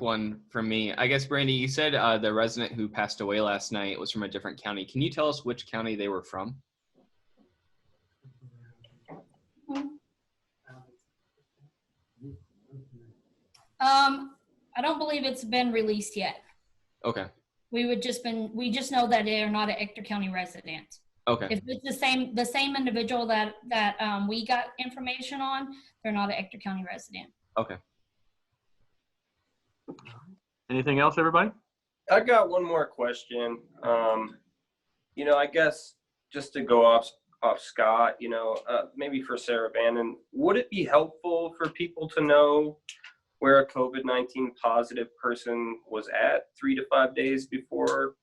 one from me. I guess, Brandy, you said the resident who passed away last night was from a different county. Can you tell us which county they were from? I don't believe it's been released yet. Okay. We just know that they are not an Echd County resident. Okay. If it's the same individual that we got information on, they're not an Echd County resident. Okay. Anything else, everybody? I got one more question. You know, I guess just to go off Scott, you know, maybe for Sarah Bannon, would it be helpful for people to know where a COVID-19 positive person was at 3 to 5 days before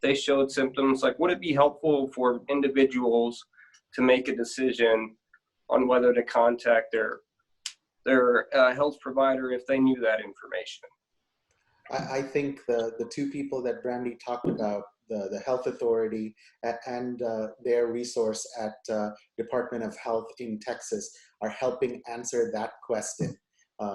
they showed symptoms? Like, would it be helpful for individuals to make a decision on whether to contact their health provider if they knew that information? I think the two people that Brandy talked about, the health authority and their resource at Department of Health in Texas, are helping answer that question.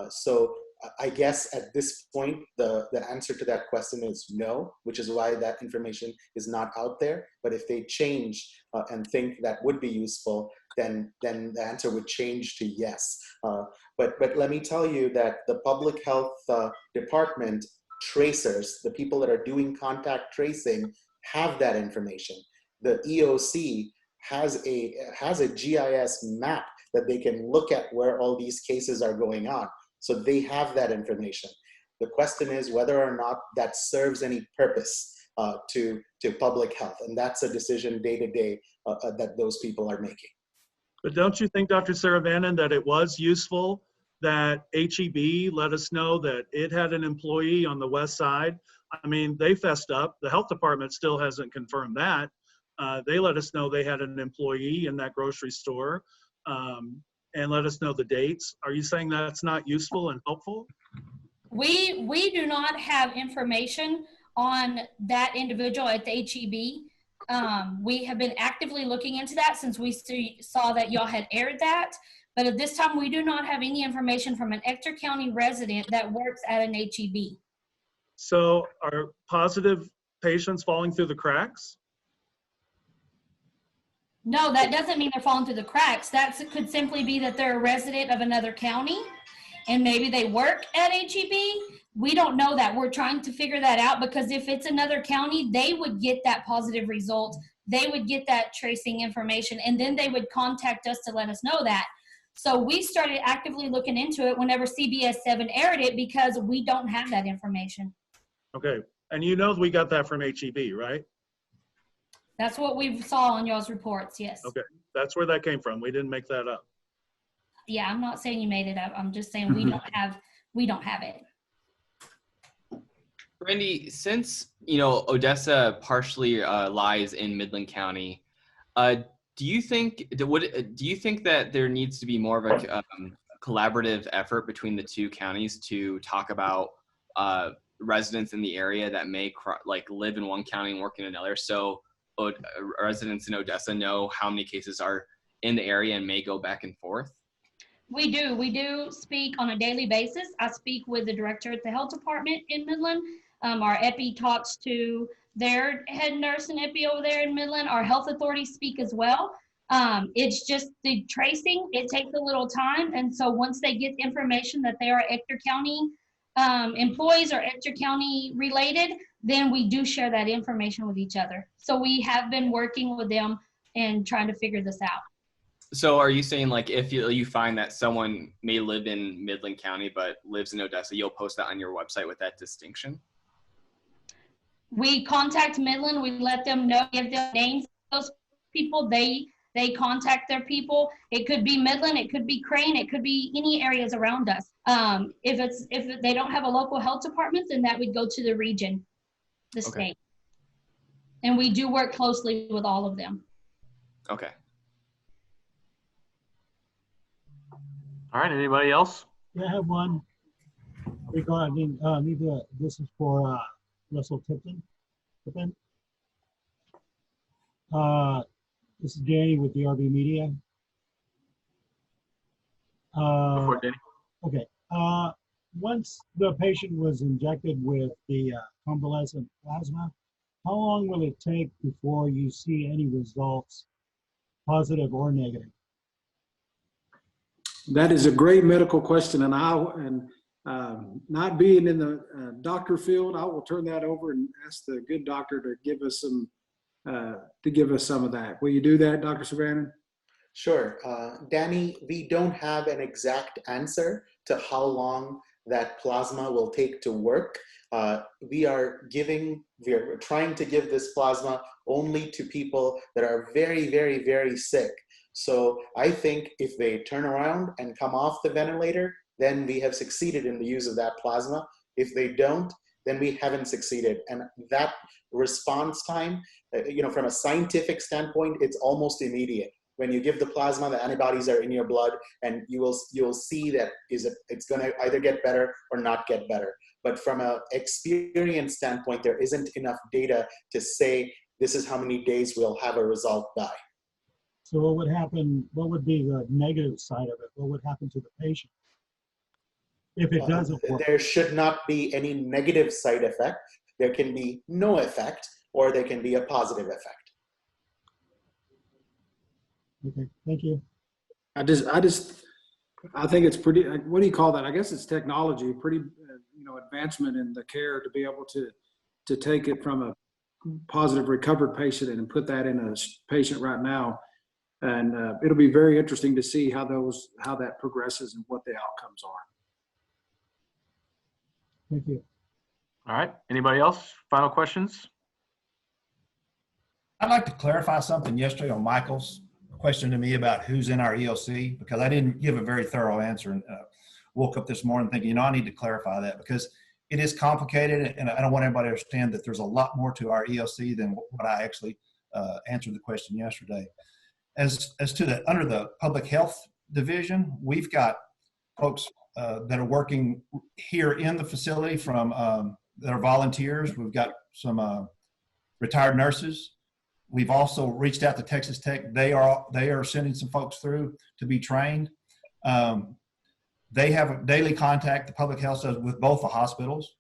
So I guess at this point, the answer to that question is no, which is why that information is not out there. But if they change and think that would be useful, then the answer would change to yes. But let me tell you that the public health department tracers, the people that are doing contact tracing, have that information. The EOC has a GIS map that they can look at where all these cases are going on. So they have that information. The question is whether or not that serves any purpose to public health. And that's a decision day to day that those people are making. But don't you think, Dr. Sarah Bannon, that it was useful that HEB let us know that it had an employee on the west side? I mean, they fessed up. The health department still hasn't confirmed that. They let us know they had an employee in that grocery store and let us know the dates. Are you saying that's not useful and helpful? We do not have information on that individual at the HEB. We have been actively looking into that since we saw that y'all had aired that. But at this time, we do not have any information from an Echd County resident that works at an HEB. So are positive patients falling through the cracks? No, that doesn't mean they're falling through the cracks. That could simply be that they're a resident of another county and maybe they work at HEB. We don't know that. We're trying to figure that out, because if it's another county, they would get that positive result. They would get that tracing information, and then they would contact us to let us know that. So we started actively looking into it whenever CBS 7 aired it, because we don't have that information. Okay, and you know we got that from HEB, right? That's what we saw on y'all's reports, yes. Okay, that's where that came from. We didn't make that up. Yeah, I'm not saying you made it up. I'm just saying we don't have it. Brandy, since ODESSA partially lies in Midland County, do you think that there needs to be more of a collaborative effort between the two counties to talk about residents in the area that may live in one county and work in another, so residents in ODESSA know how many cases are in the area and may go back and forth? We do speak on a daily basis. I speak with the director at the health department in Midland. Our epi talks to their head nurse and epi over there in Midland. Our health authorities speak as well. It's just the tracing, it takes a little time. And so once they get information that they are Echd County employees or Echd County related, then we do share that information with each other. So we have been working with them and trying to figure this out. So are you saying, like, if you find that someone may live in Midland County but lives in ODESSA, you'll post that on your website with that distinction? We contact Midland, we let them know, give them names of those people, they contact their people. It could be Midland, it could be Crane, it could be any areas around us. If they don't have a local health department, then that would go to the region, the state. And we do work closely with all of them. Okay. All right, anybody else? Yeah, I have one regarding, this is for Russell Tipton. This is Danny with the RB Media. Before Danny. Okay. once the patient was injected with the convalescent plasma, how long will it take before you see any results, positive or negative? That is a great medical question, and not being in the doctor field, I will turn that over and ask the good doctor to give us some of that. Will you do that, Dr. Savannah? Sure. Danny, we don't have an exact answer to how long that plasma will take to work. We are trying to give this plasma only to people that are very, very, very sick. So I think if they turn around and come off the ventilator, then we have succeeded in the use of that plasma. If they don't, then we haven't succeeded. And that response time, from a scientific standpoint, it's almost immediate. When you give the plasma, the antibodies are in your blood, and you'll see that it's going to either get better or not get better. But from an experience standpoint, there isn't enough data to say this is how many days we'll have a result by. So what would happen, what would be the negative side of it? What would happen to the patient if it doesn't work? There should not be any negative side effect. There can be no effect, or there can be a positive effect. Okay, thank you. I think it's pretty, what do you call that? I guess it's technology, pretty, advancement in the care to be able to take it from a positive recovered patient and put that in a patient right now. And it'll be very interesting to see how that progresses and what the outcomes are. Thank you. All right. Anybody else? Final questions? I'd like to clarify something yesterday on Michael's question to me about who's in our EOC, because I didn't give a very thorough answer, and woke up this morning thinking, I need to clarify that, because it is complicated, and I don't want everybody to understand that there's a lot more to our EOC than what I actually answered the question yesterday. As to under the public health division, we've got folks that are working here in the facility from that are volunteers. We've got some retired nurses. We've also reached out to Texas Tech. They are sending some folks through to be trained. They have a daily contact, the public health does, with both the hospitals.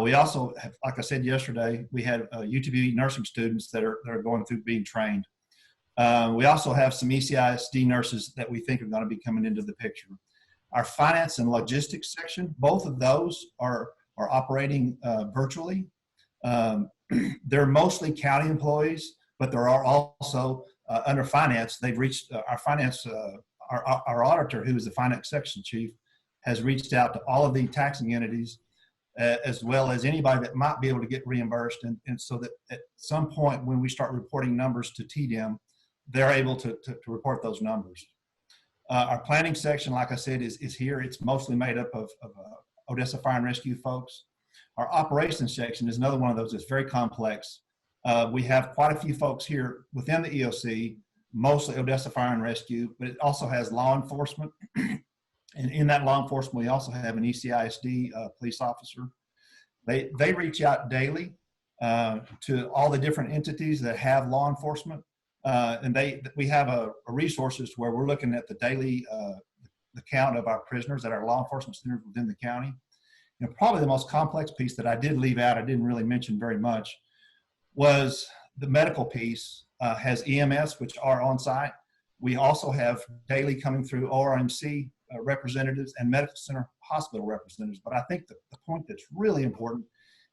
We also have, like I said yesterday, we had UTB nursing students that are going through being trained. We also have some ECISD nurses that we think are going to be coming into the picture. Our finance and logistics section, both of those are operating virtually. They're mostly county employees, but there are also under finance, they've reached our finance, our auditor, who is the finance section chief, has reached out to all of the taxing entities as well as anybody that might be able to get reimbursed. And so that at some point when we start reporting numbers to TDM, they're able to report those numbers. Our planning section, like I said, is here. It's mostly made up of Odessa Fire and Rescue folks. Our operations section is another one of those that's very complex. We have quite a few folks here within the EOC, mostly Odessa Fire and Rescue, but it also has law enforcement. And in that law enforcement, we also have an ECISD police officer. They reach out daily to all the different entities that have law enforcement. And we have resources where we're looking at the daily the count of our prisoners at our law enforcement centers within the county. Probably the most complex piece that I did leave out, I didn't really mention very much, was the medical piece. Has EMS, which are on site. We also have daily coming through ORMC representatives and medical center hospital representatives. But I think the point that's really important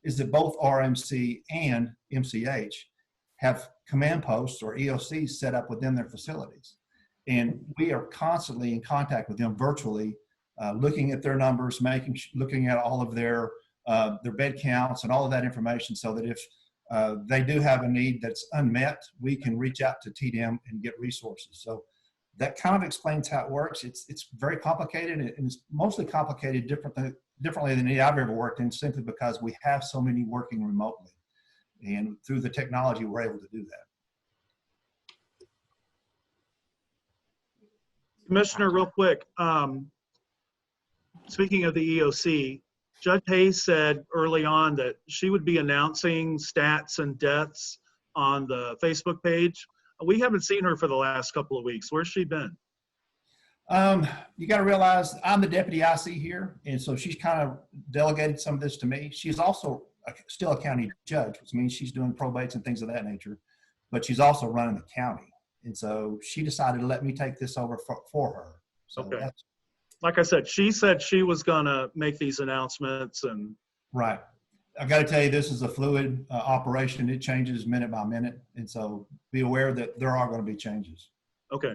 is that both RMC and MCH have command posts or EOCs set up within their facilities. And we are constantly in contact with them virtually, looking at their numbers, looking at all of their bed counts and all of that information, so that if they do have a need that's unmet, we can reach out to TDM and get resources. So that kind of explains how it works. It's very complicated, and it's mostly complicated differently than any I've ever worked in, simply because we have so many working remotely. And through the technology, we're able to do that. Commissioner, real quick, speaking of the EOC, Judge Hayes said early on that she would be announcing stats and deaths on the Facebook page. We haven't seen her for the last couple of weeks. Where's she been? You got to realize I'm the deputy IC here, and so she's kind of delegated some of this to me. She's also still a county judge, which means she's doing probates and things of that nature, but she's also running the county. And so she decided to let me take this over for her. So Okay. that's Like I said she was gonna make these announcements and. right. I got to tell you, this is a fluid operation. It changes minute by minute. And so be aware that there are going to be changes. Okay.